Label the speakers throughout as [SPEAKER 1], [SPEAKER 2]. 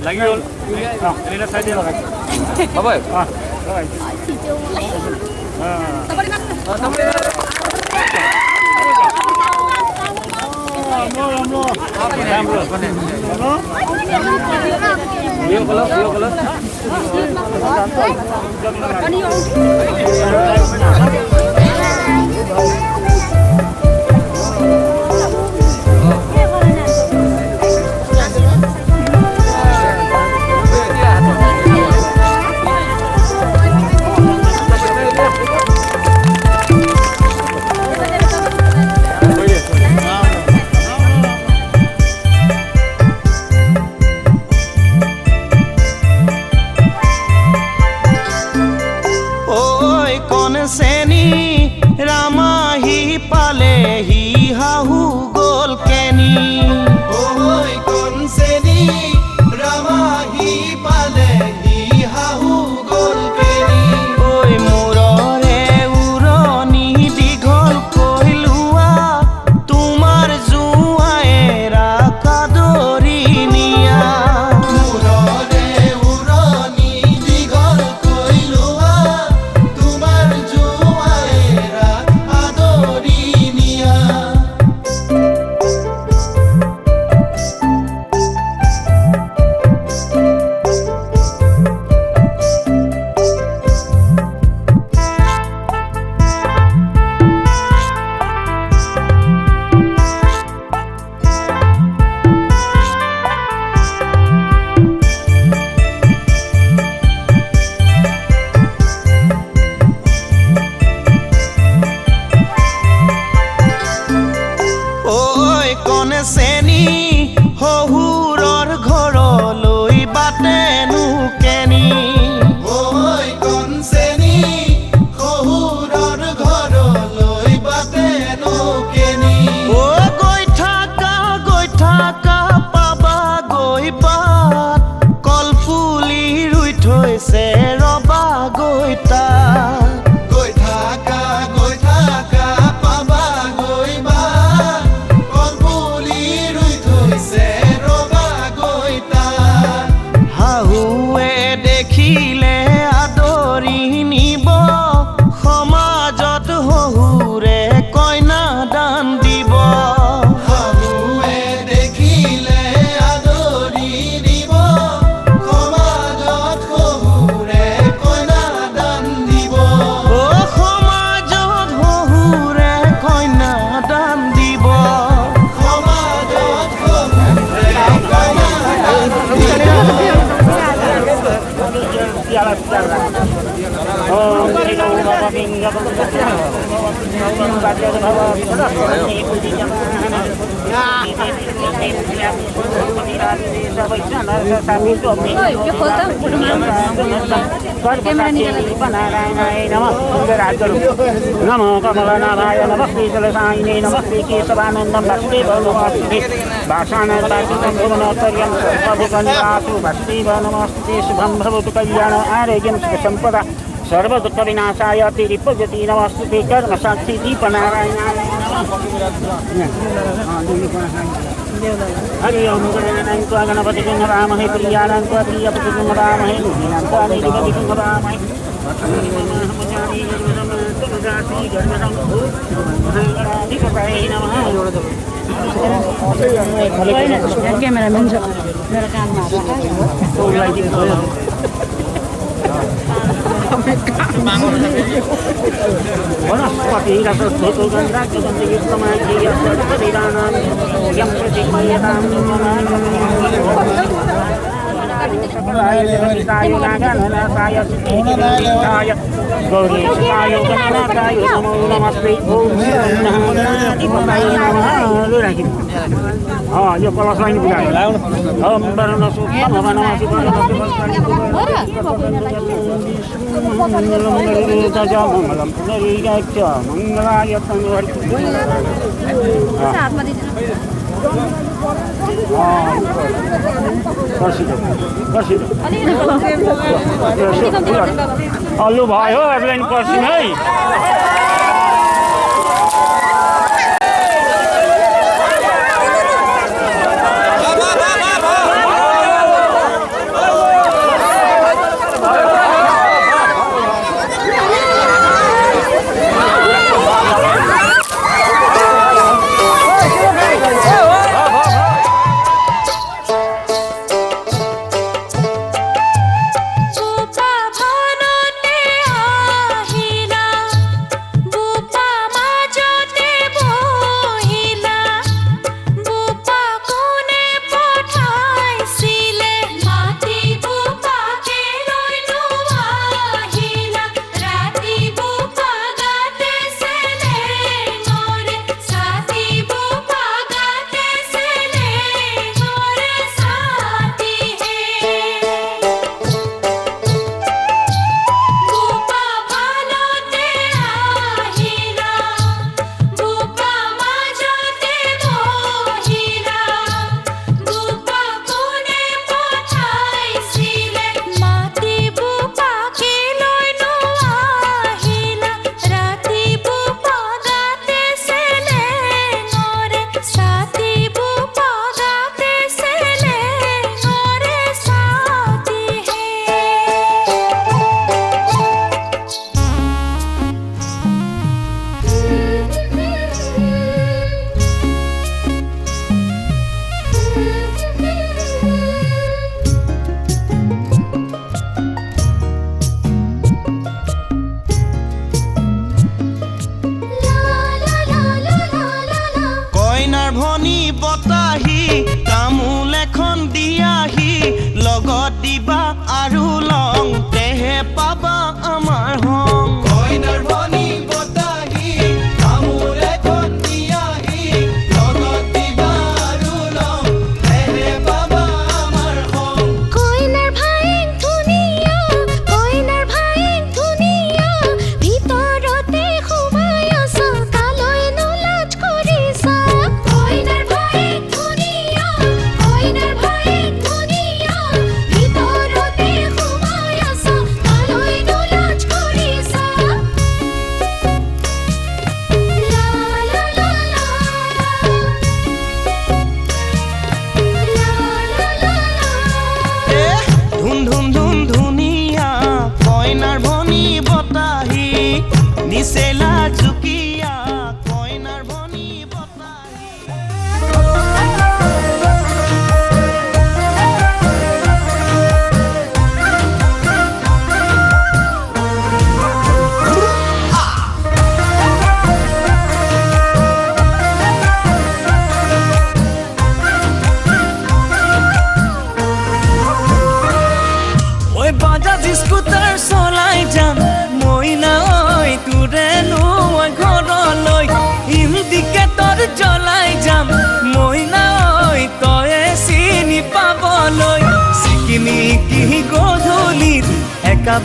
[SPEAKER 1] lagi dulu. Ini saya dia lagi. Apa? Namo Kamalanaaya Namah Srisalasayine Namah Kesavanandam Vasudevanamasute Bhasanataritam Bhuvanotariam Sarvabhukanyasu Vasudevanamasute Shubham Bhavatu Kalyana Arogyam Sukhasampada Sarva Dukkha Vinasaya Tiripajati Namastute Karma Sakti Deepanarayana Hari Om Gananayantva Ganapati Gunharamahe Priyanantva Priyapati Gunharamahe Luhinantva Nidipati Gunharamahe
[SPEAKER 2] Cameraman मेरा काम
[SPEAKER 1] वनस्पति यो कलश line बिलायो ओम वरुण सुखम वनवासी मंगलम पुनरीगाच्च मंगलाय तंगवर्ति लु भयो एभलाइन पर्छौँ है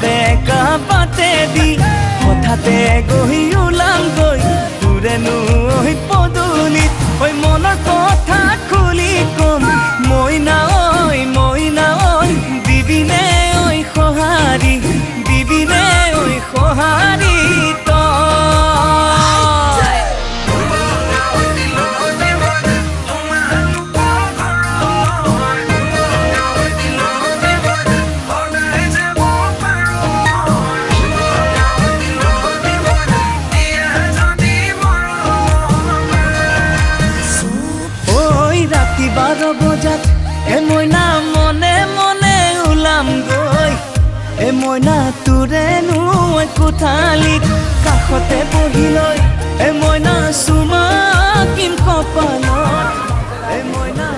[SPEAKER 3] বেকা পাতে দি হঠাতে গহি ওলাম গৈ তোৰেনো ঐ পদূলিত ঐ মনৰ কথা খুলি কম মইনা ঐ দিবিনে ঐ সঁহাৰি দিবিনে ঐ সঁহাৰি মইনা মনে মনে ওলাম গৈ মইনা তোৰেনো কোঠালিত কাষতে বহি লৈ মইনা চুমা কিম কপালত মইনা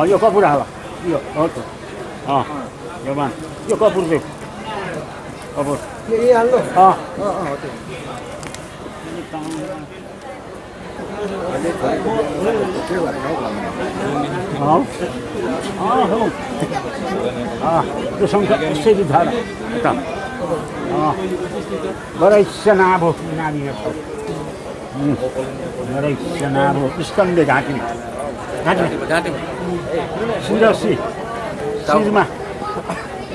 [SPEAKER 1] यो कपुरा हाल Iya, oto. Jaman. Yo kapur deh. Kapur.
[SPEAKER 4] Ini alo. Oke.
[SPEAKER 1] Itu sangka segi dhara. Tam. Baraitsa nabo nani nabo. Baraitsa nabo iskande घाटी. सिरसी सिरमा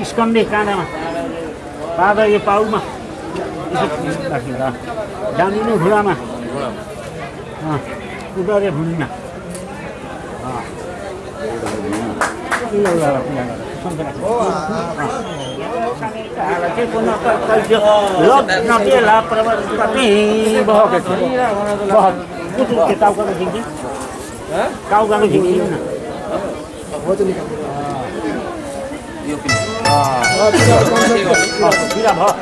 [SPEAKER 1] स्कन्डे काँडामा पादा यो पाउमा राखेर जामिनु घुँडामा उडरे भुँडीमा Kau gak begini na? Tidak boh.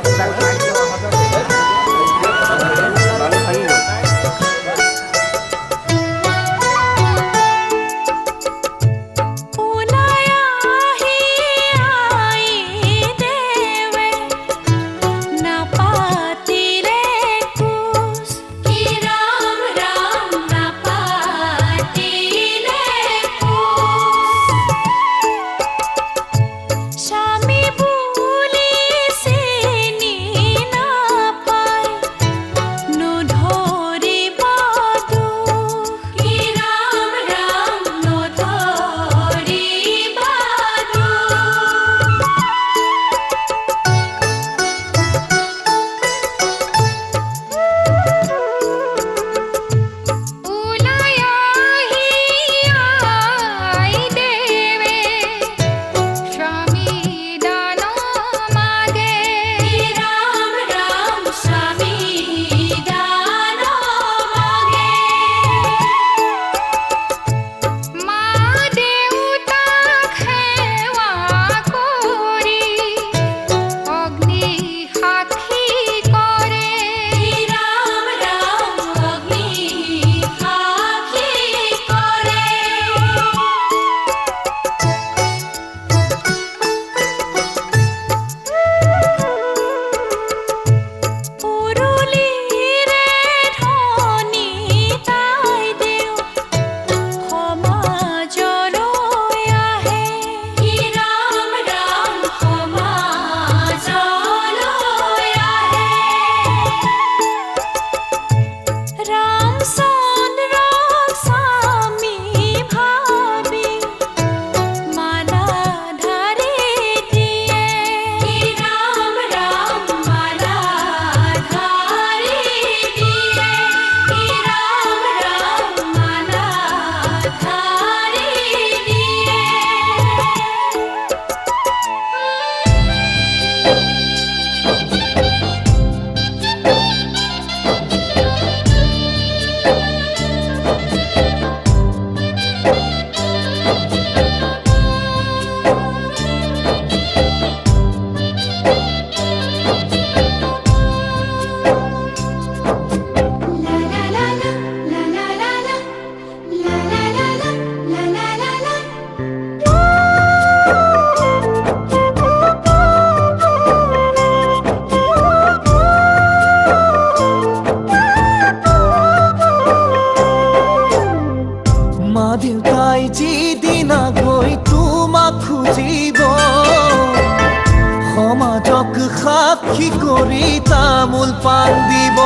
[SPEAKER 3] সাক্ষী কৰি তামোল পাণ দিব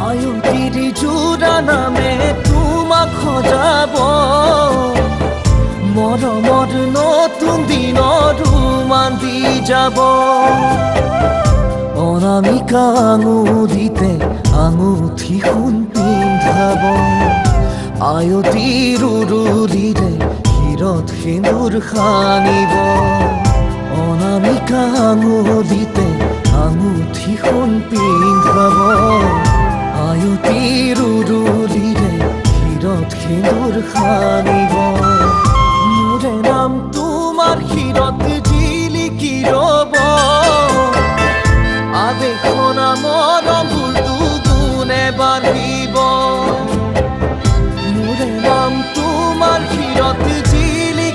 [SPEAKER 3] আয়ুতিৰ জোৰা নামে তোমাক সজাব মৰমৰ নতুন দিনৰ ৰুমান দি যাব অনামিকা আঙুলিতে আঙুঠি সোণ পিন্ধাব আয়তিৰ উৰুলিৰে শিৰত সেন্দুৰ সানিব অনামিকা আঙুলিতে আঙুঠি সোণ পিন্ধাব আয়তিৰ উৰুলিৰে শিৰত সেন্দুৰ সানিব মোৰে নাম তোমাৰ শিৰত জিলিকি ৰব আবেশনা মৰম ফুলটো গুণে বাঢ়িব মোৰে নাম তোমাৰ শিৰত জিলিকি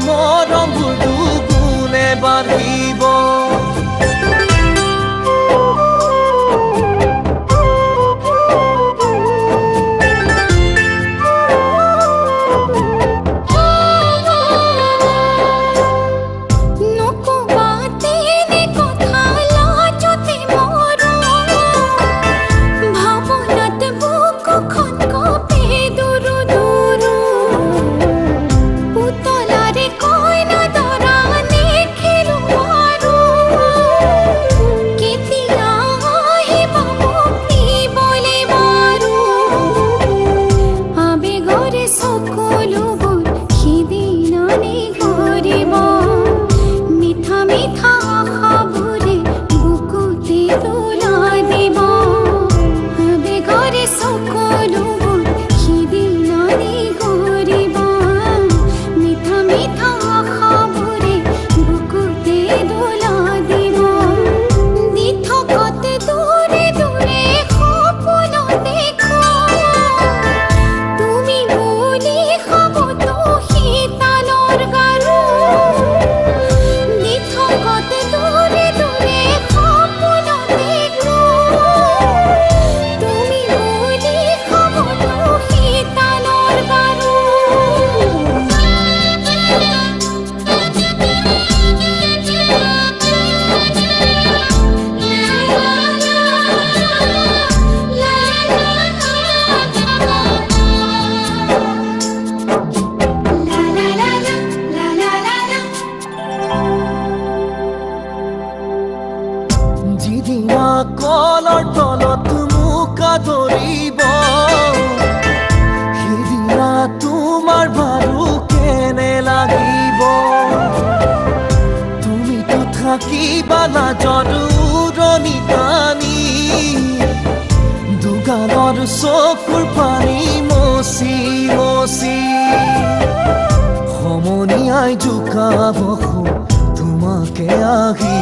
[SPEAKER 3] মৰমবোৰ দুগুণে বাঢ়িব যিদিনা কলৰ তলত মোক আদৰিব সেইদিনা তোমাৰ বাৰু কেনে লাগিব তুমিতো থাকিবা লাজৰ উৰণি টানি দুগালৰ চকুৰ পানী মচি মচি সমনীয়াই জোকাব তোমাকে আহি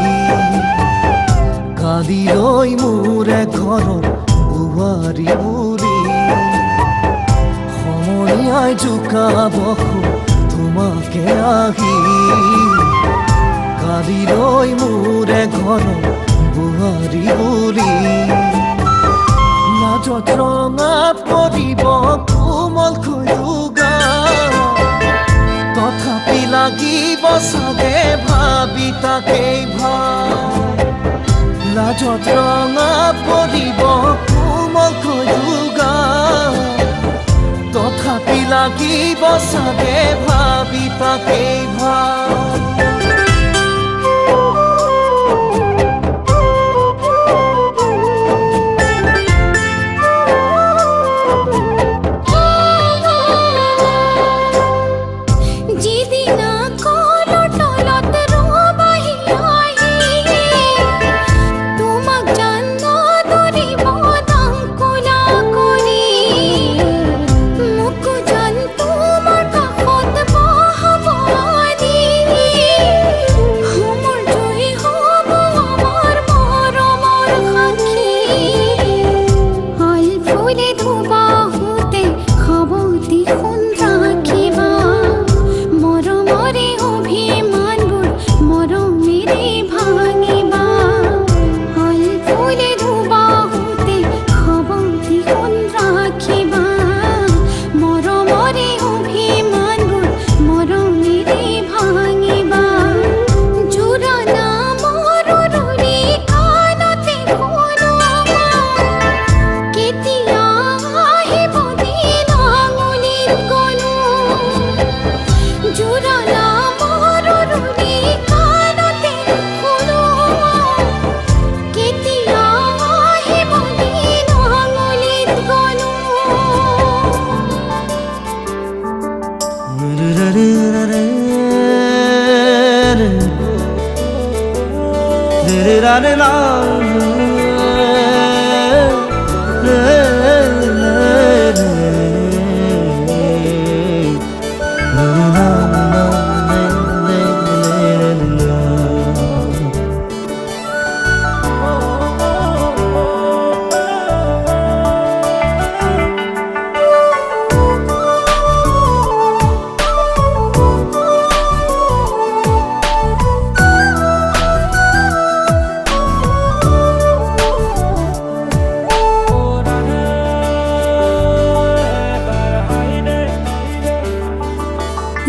[SPEAKER 3] কালিলৈ মোৰে ঘৰত বোৱাৰী বুলি সমনীয়াই জোকাব তোমাকে আহি কালিলৈ মোৰে ঘৰত বোৱাৰী বুলি লাজত ৰঙা পৰিব কোমলকৈ দুগা তথাপি লাগিব চাগে ভাবি তাকেই লাজত ৰঙা পৰিব কোমলকৈ দুগা তথাপি লাগিব চাগে ভাবি তাকেই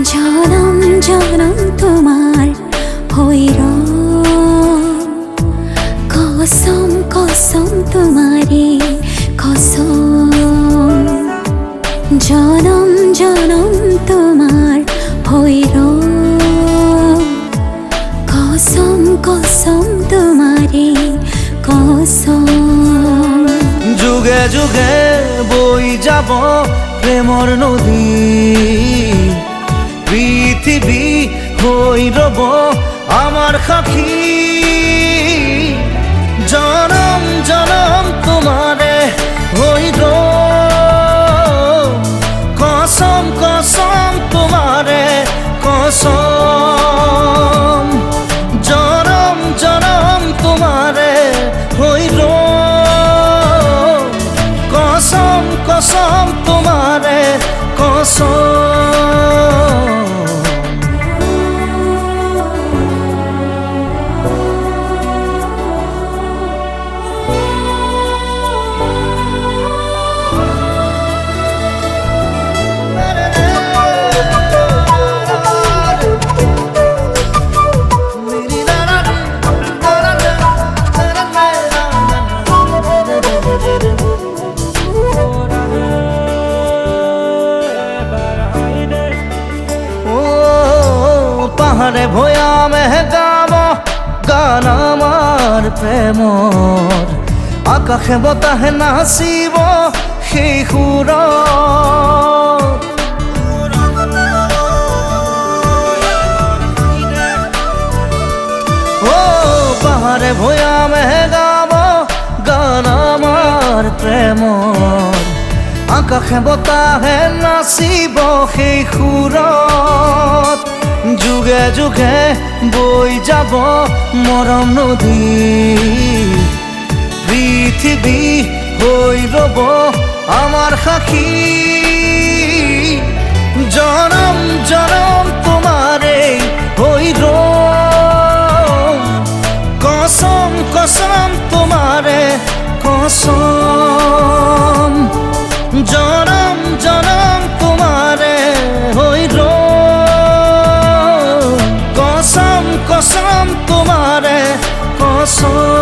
[SPEAKER 5] জনম জনম তোমার হইর কসম কসম তোমারে কসম জনম জনম তোমার হইর কসম কসম তোমারে কসম
[SPEAKER 3] যুগে যুগে বই যাব প্রেমর নদী পৃথিবী হই রব আমার সাক্ষী জনম জনম তোমারে হই কসম কসম তোমারে কসম জনম জনম তোমারে হই কসম কসম তোমারে কসম পাহাড়ে ভয়া মেহগাম গান আমার প্রেমর আকাশে বতাহে নাচিব সেই সুর ও পাহাড়ে ভয়া মেহগাম গান আমার প্রেমর আকাশে বতাহে নাচিব সেই সুৰত যুগে যুগে বই যাব মরম নদী পৃথিবী হই রব আমার সাক্ষী জনম জনম তোমারে হই কসম কসম তোমারে কসম জনম জনম তোমারে হই কসম কসম তোমারে কসম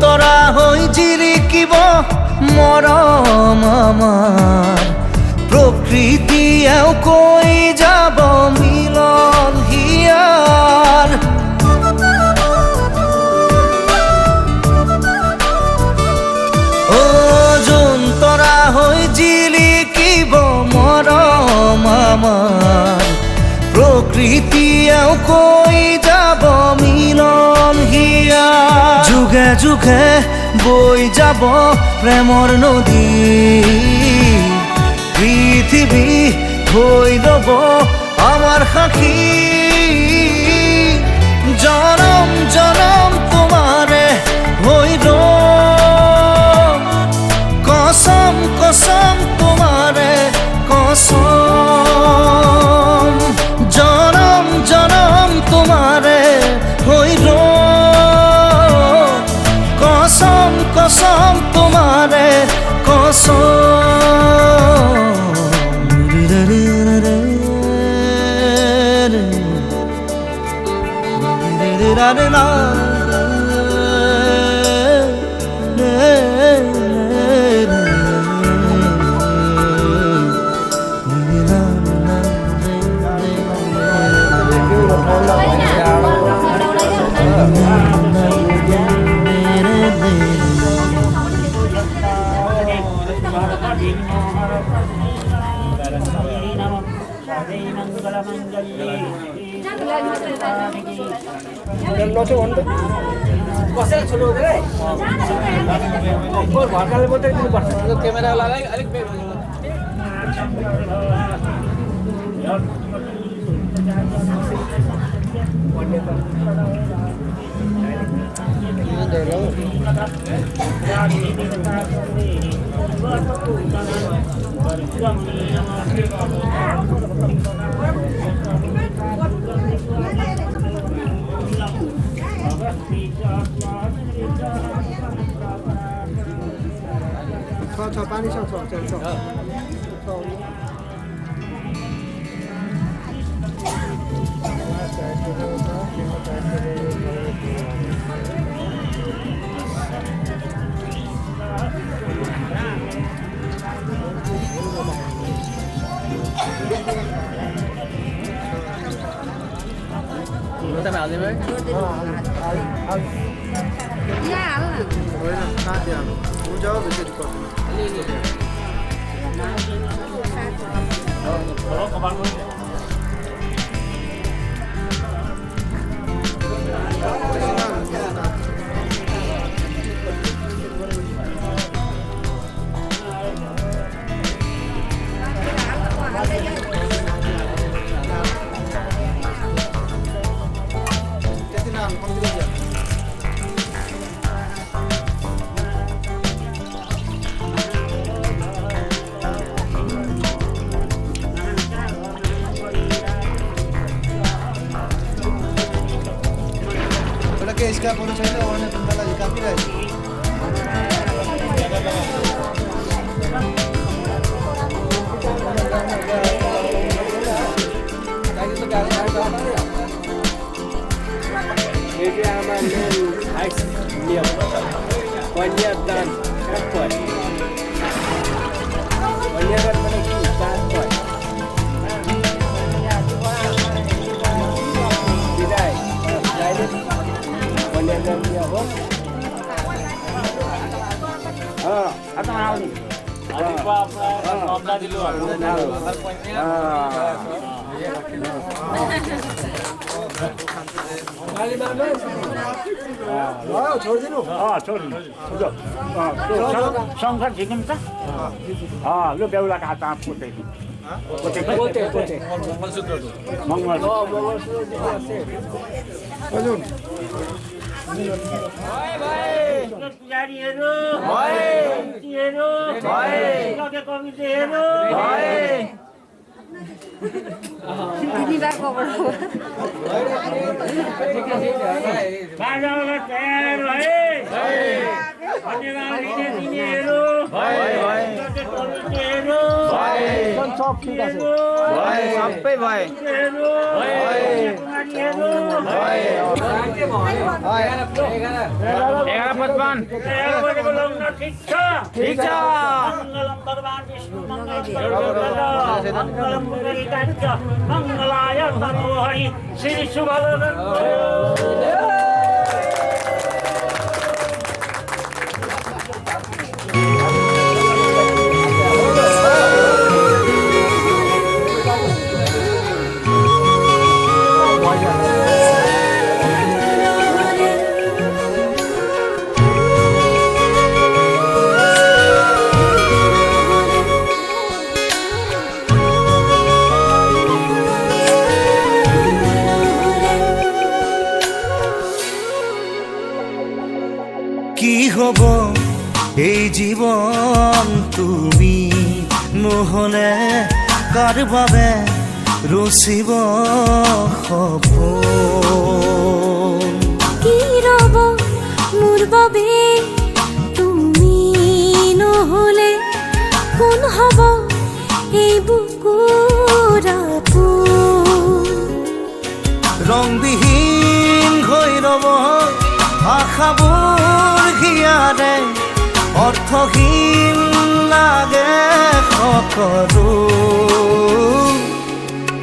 [SPEAKER 3] তৰা হৈ জিৰিকিব মৰম আমাৰ প্ৰকৃতিয়েও কৈ যাব মিলন হিয়াৰ ও যোন তৰা হৈ জিৰিকিব মৰম আমাৰ প্ৰকৃতিয়েও কৈ যাব মিলন হিয়াৰ যুগে যুগে বই যাব প্রেমর নদী পৃথিবী হই রব আমার সাক্ষী জনম জনম তোমারে হই কসম কসম তোমারে কসম জনম জনম তোমারে হই কসম কসম তোমারে
[SPEAKER 4] कैमरा लगा छ पानी छ इसका पूरा चाहिए और ने तुमला काफी रहे ये हमारे आइस लिया पनिया दान कपड़ पनिया दान मैंने की दान पर विदाई
[SPEAKER 1] atau mau nih?
[SPEAKER 4] छोड़ दिनु
[SPEAKER 1] छोड़ संसार झिक्नु त लु बेहुला काटा पुते पुजारीहरू कमिटीहरू बाजाउन तयार भए धन्यवाद दिने तिनीहरू कमिटीहरू
[SPEAKER 6] सबै भए
[SPEAKER 1] ठीक छ मङ्गलम भगवान् विष्णु मङ्गलाय तनोहरि श्री शुभल
[SPEAKER 3] হব এই জীবন তুমি নহলে কার বাবে রচিব সপোন
[SPEAKER 5] কি রব মোর বাবে তুমি নহলে কোন হব এই বুকুৰ আপোন
[SPEAKER 3] ৰংবিহীন হৈ ৰব আশাবোৰ হিয়াৰে অৰ্থহীন লাগে সকলো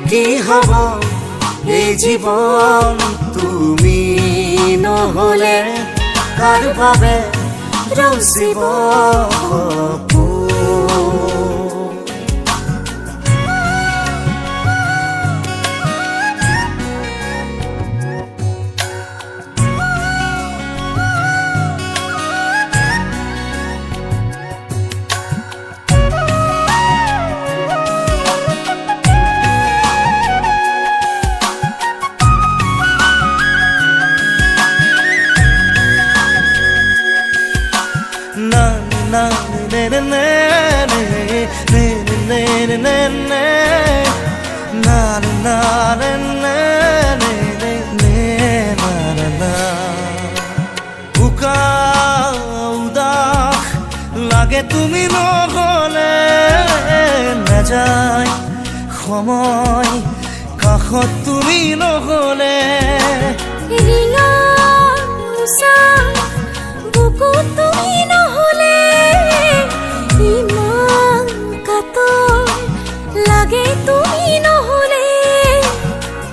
[SPEAKER 3] কি হব এই জীৱন তুমি নহলে কাৰ বাবে ৰচিব সপোন রে নে নে নে নে না না না উকা উদাস লাগে তুমি নহলে নাযায় সময় কাষত তুমি নহলে
[SPEAKER 5] ৰিঙা উষা বুকু তুমি নহলে ইমান কাতৰ লাগে তুমি নহলে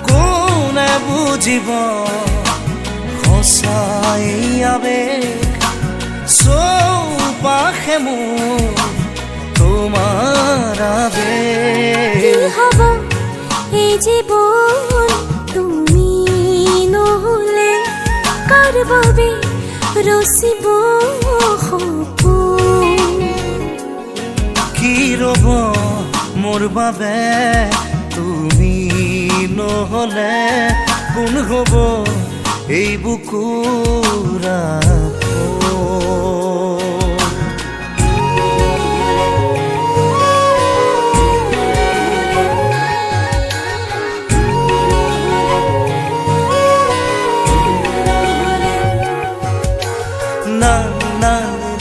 [SPEAKER 3] কোনে বুজিব সঁচাই আবেগ চৌপাশে মোৰ তোমাৰ আবেগ
[SPEAKER 5] কি হ'ব এই জীৱন তুমি নহলে কাৰ বাবে ৰচিব সপোন
[SPEAKER 3] কি ৰ'ব মোৰ বাবে তুমি নহলে কোন হ'ব এই বুকুৰ na na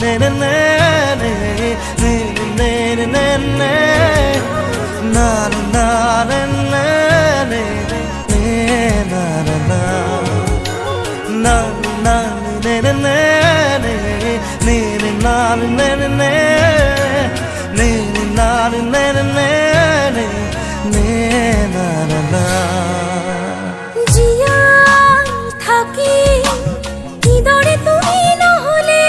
[SPEAKER 3] ne ne ne ne ne ne ne ne ne na na ne ne ne ne na na na na na ne ne ne ne ne na ne ne ne ne na ne ne ne ne ne na na na
[SPEAKER 5] জীয়াই থাকি কিদৰে তুমি নহলে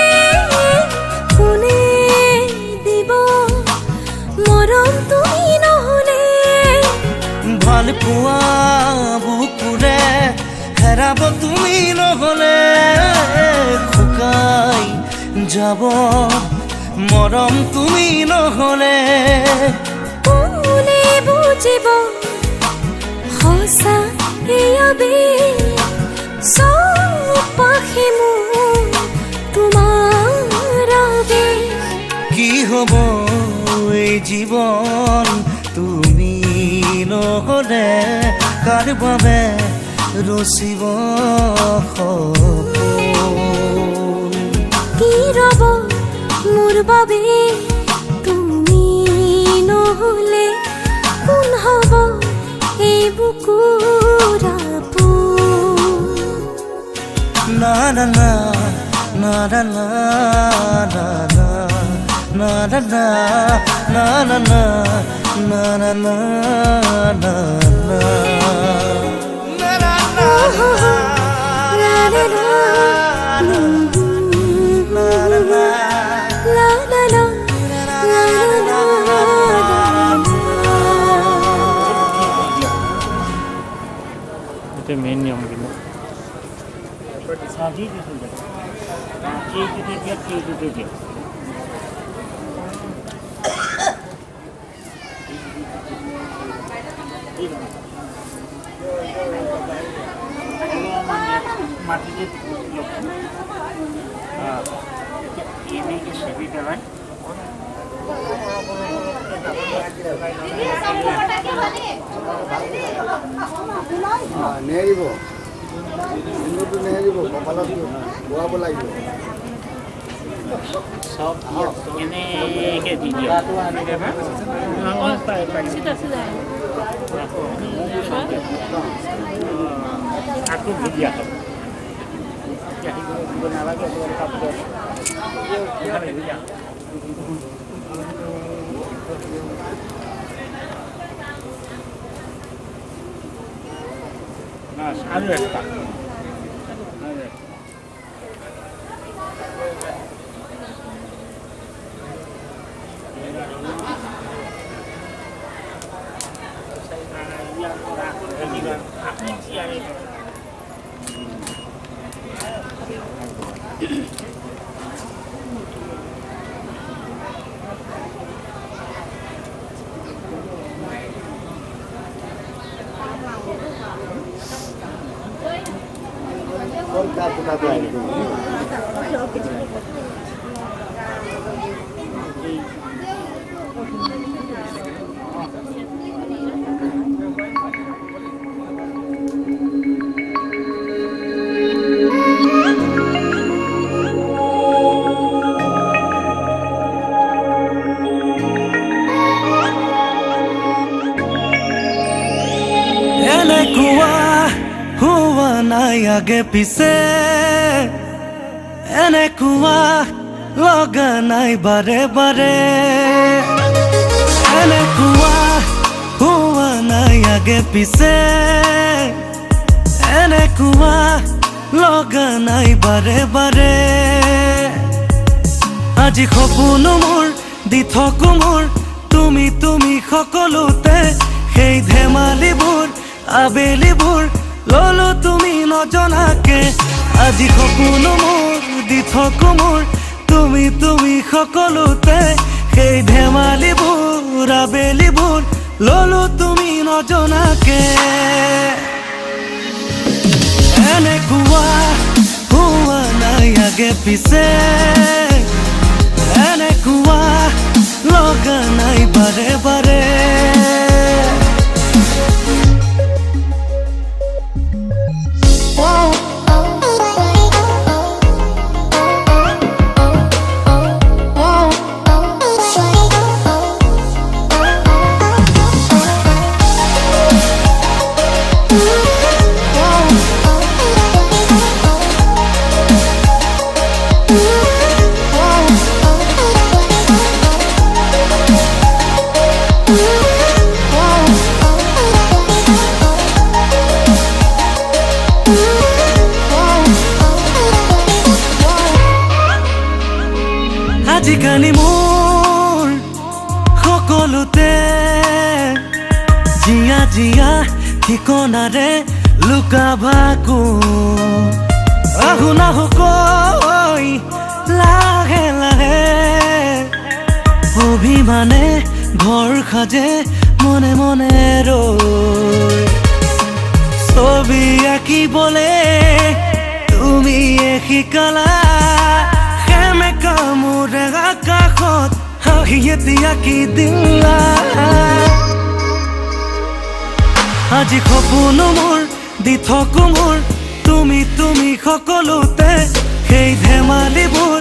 [SPEAKER 5] কোনে দিব মৰম তুমি নহলে
[SPEAKER 3] ভাল পোৱা বুকুৰে হেৰাব তুমি নহলে শুকাই যাব মৰম তুমি নহলে
[SPEAKER 5] কোনে বুজিব সঁচা এয়াবে চৌপাশে মোৰ তোমাৰ আবেগ
[SPEAKER 3] কি হ'ব এই জীৱন তুমি নহলে কাৰ বাবে ৰচিব সপোন
[SPEAKER 5] কি ৰ'ব মোৰ বাবে তুমি নহলে কোন হ'ব এই বুকুৰ আপোন
[SPEAKER 3] na na na na na na na na na na na na na na na na na na na
[SPEAKER 1] itu main yang begini. Saji itu sudah. Itu dia. Mati itu. Ini seperti apa?
[SPEAKER 4] নেৰিব সিন্দুৰটো নেৰিব কপালত বোৱাব লাগিব
[SPEAKER 1] Sop ini kayak di dia. Aku dia. Ya itu benar lagi aku kapten. Nah, ada tak? Ada.
[SPEAKER 3] নাই আগে পিছে এনেকুৱা লগা নাই বাৰে বাৰে এনেকুৱা হোৱা নাই আগে পিছে এনেকুৱা লগা নাই বাৰে বাৰে আজি সপোন মোৰ দি থাকো মোৰ তুমি তুমি সকলোতে সেই ধেমালিবোৰ আবেলিবোৰ ললো তুমি নজনাকে আজি সপোন মোৰ দি থাকো মোৰ তুমি তুমি সকলোতে সেই ধেমালিবোৰ আবেলিবোৰ ললো তুমি নজনাকে এনেকুৱা হোৱা নাই আগে পিছে এনেকুৱা লগা নাই বাৰে বাৰে আজিকালি মোৰ সকলোতে জিয়া জিয়া ঠিকনাৰে লুকাবাকো আহো নাহো কৈ লাহে লাহে অভিমানে ঘৰ সাজে মনে মনে ৰৈ ছবি আঁকিবলে তুমি শিকালা মোৰে আকাশত হাঁহি এতিয়া কি দিলা আজি সপোন মোৰ দি থাকো মোৰ তুমি তুমি সকলোতে সেই ধেমালিবোৰ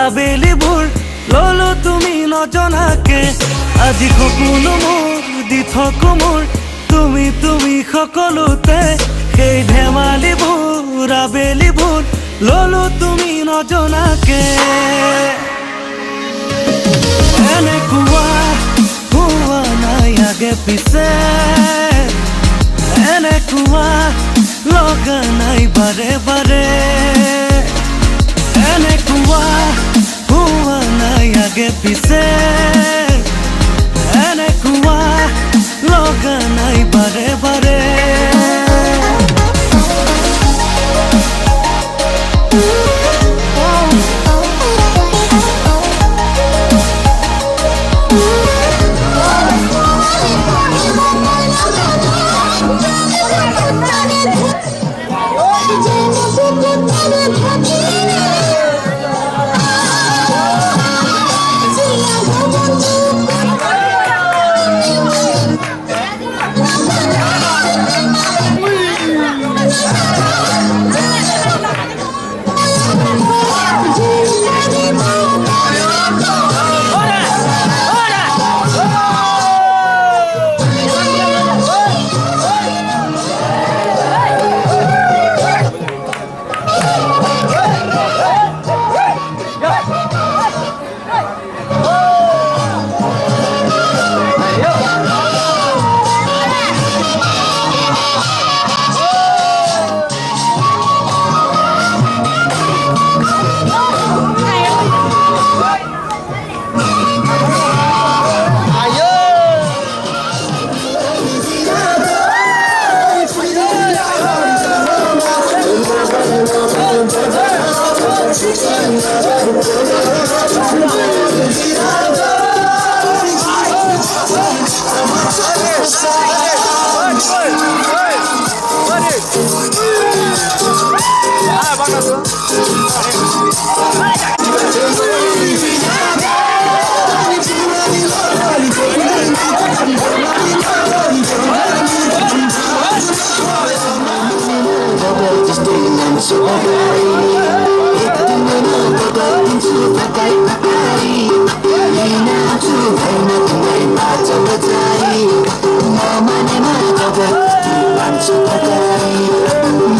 [SPEAKER 3] আবেলিবোৰ ললো তুমি নজনাকে আজি সপোন মোৰ দি থাকো মোৰ তুমি তুমি সকলোতে সেই ধেমালিবোৰ আবেলিবোৰ ললো তুমি নজনাকে এনেকুৱা হোৱা নাই আগে পিছে এনেকুৱা লগা নাই বাৰে বাৰে এনেকুৱা হোৱা নাই আগে পিছে এনেকুৱা লগা নাই বাৰে বাৰে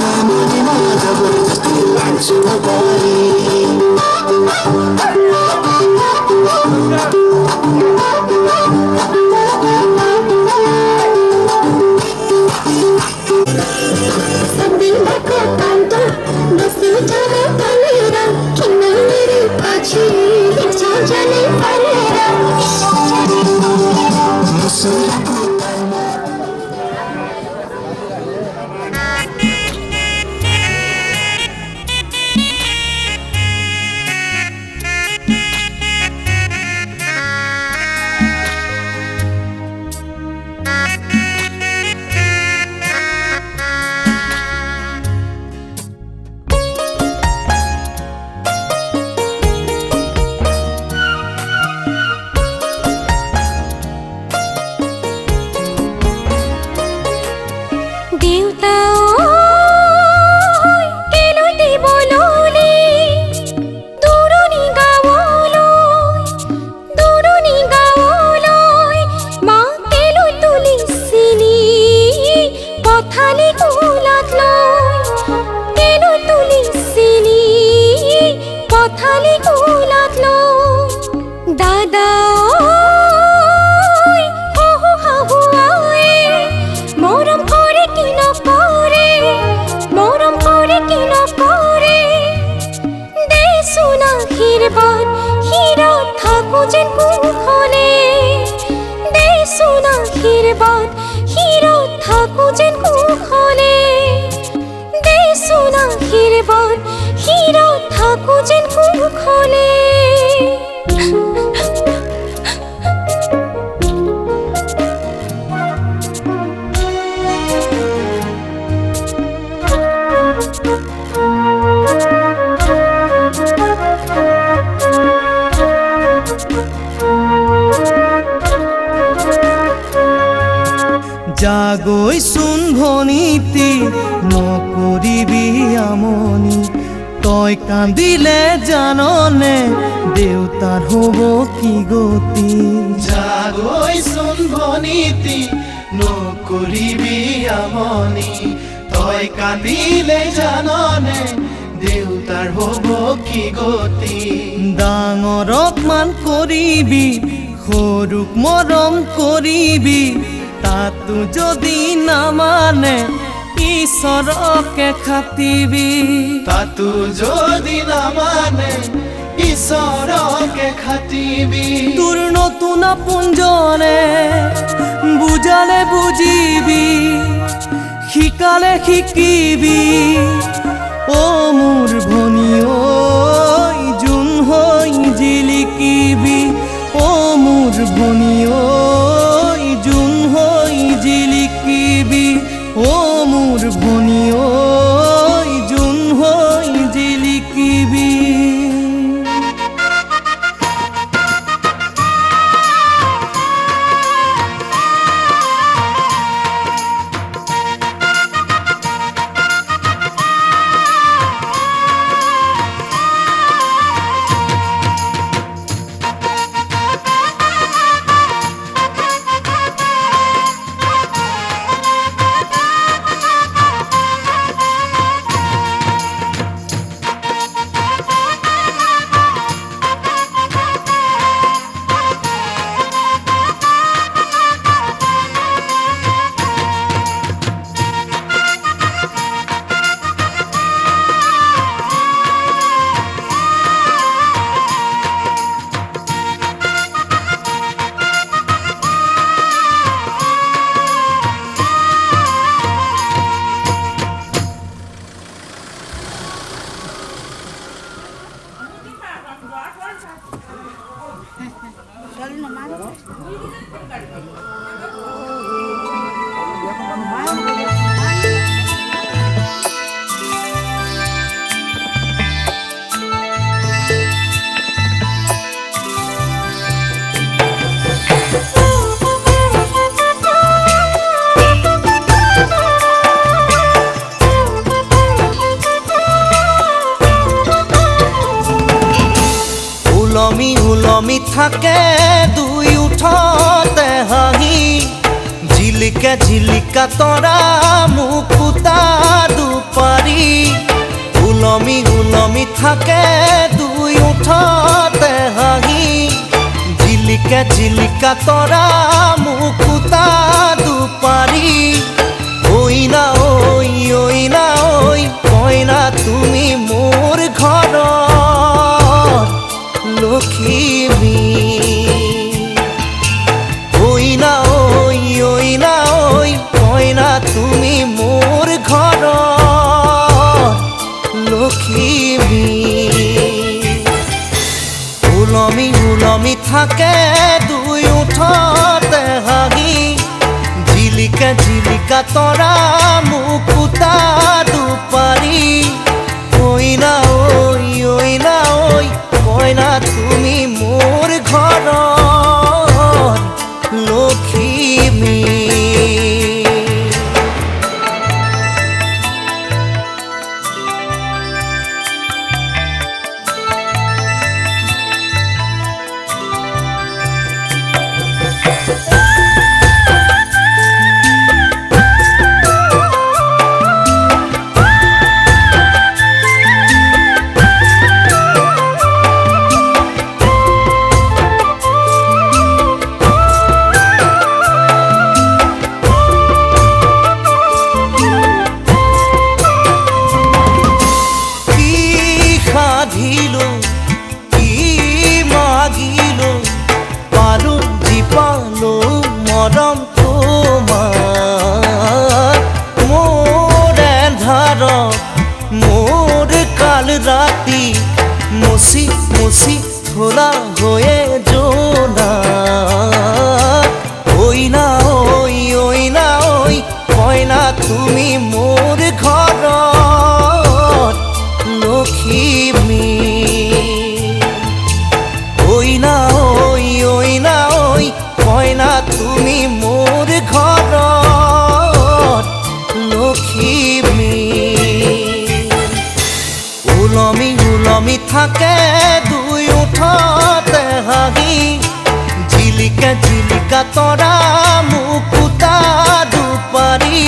[SPEAKER 3] Mama,
[SPEAKER 5] দেউতা কেলৈ দিবলৈ দূৰণি গাঁৱলৈ মা কেলৈ তুলিছিলি পথালি কোলাত লৈ কেলৈ তুলিছিলি পথালি কোলাত লৈ দাদা মৰম কৰে কি নকৰে দেচোন আশীৰ্বাদ শিৰত থাকো যেন কুশলে দেচোন আশীৰ্বাদ শিৰত থাকো যেন কুশলে দেচোন আশীৰ্বাদ শিৰত থাকো যেন কুশলে
[SPEAKER 3] জাগৈচোন ভনীতি নকৰিবি আমনি তই কান্দিলে জাননে দেউতাৰ হ'ব কি গতি
[SPEAKER 4] জাগৈচোন ভনীতি নকৰিবি আমনি তই কান্দিলে জাননে দেউতাৰ হ'ব কি গতি
[SPEAKER 3] ডাঙৰক মান কৰিবি সৰুক মৰম কৰিবি তাতো যদি নামানে ঈশ্বৰকে খাটিবি
[SPEAKER 4] তাতো যদি নামানে ঈশ্বৰকে খাটিবি
[SPEAKER 3] তোৰ নতুন আপোনজনে বুজালে বুজিবি শিকালে শিকিবি অ মোৰ ভনী ঐ যোন হৈ জিলিকিবি অ মোৰ ভনী ঐ যোন হৈ জিলিকিবি অ মোৰ ভনী ঐ যোন হৈ জিলিকিবি উলমি থাকে দুই উঠতে হাঁহি জিলিকা জিলিকা তৰা মুকুতা দুপাৰি উলমি থাকে দুই উঠতে হাঁহি জিলিকা জিলিকা তৰা মুকুতা দুপাৰি ঐ না ঐ কইনা তুমি মোৰ ঘৰৰ লক্ষ্মী ঐ না ঐ কইনা তুমি মোৰ ঘৰৰ লক্ষ্মী উলমি থাকে দুই উঠতে হাঁহি জিলিকা জিলিকা তৰা মুকুতা দুপাৰি ঐ না ঐ কইনা তুমি মোৰ ঘৰৰ লক্ষ্মী ওলমি থাকে দুই ওঠতে হাঁহি জিলিকা জিলিকা তৰা মুকুতা দুপাৰি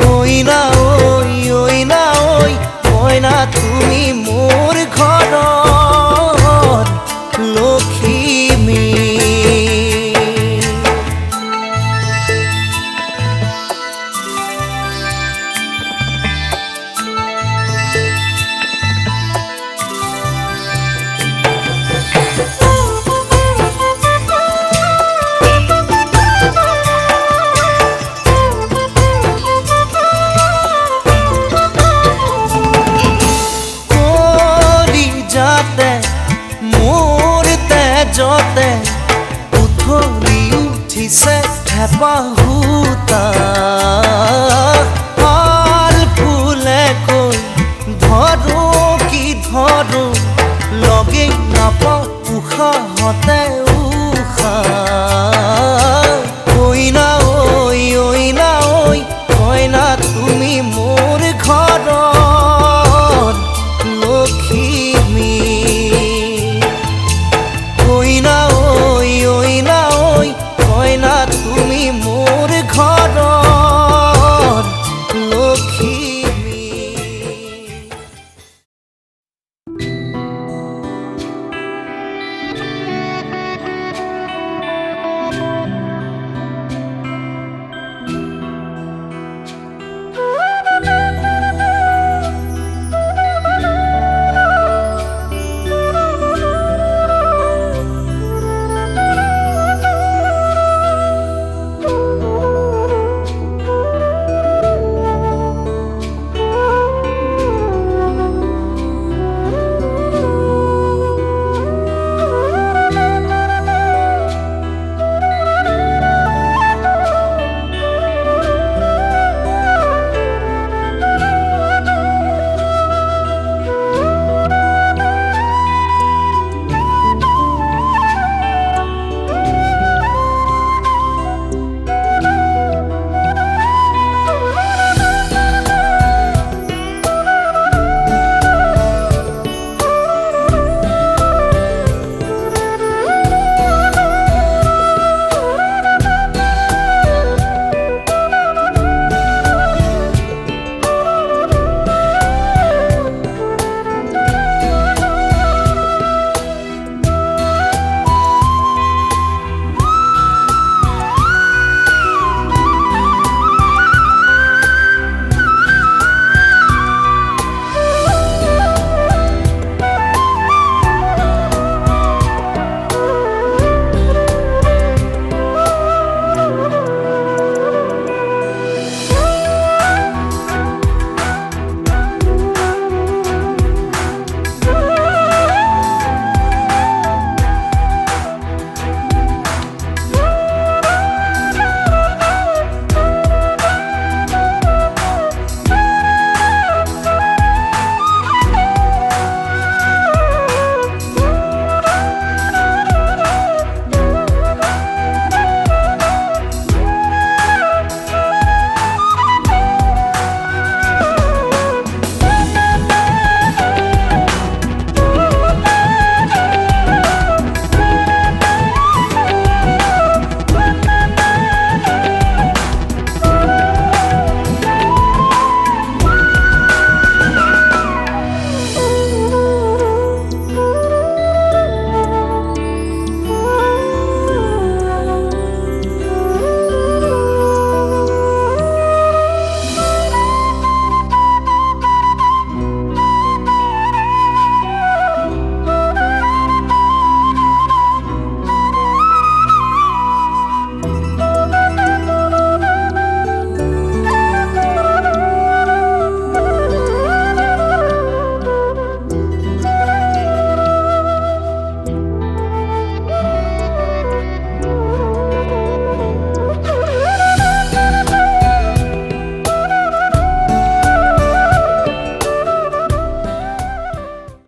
[SPEAKER 3] ঐ না ঐ মইনা তুমি মোৰ ঘৰত লখিমী যতে উথলি উঠিছে হেঁপাহুতা ফাল ফুলে কৈ ধৰো কি ধৰো লগেই নাপাওঁ উশাহতে উশাহ ঐ না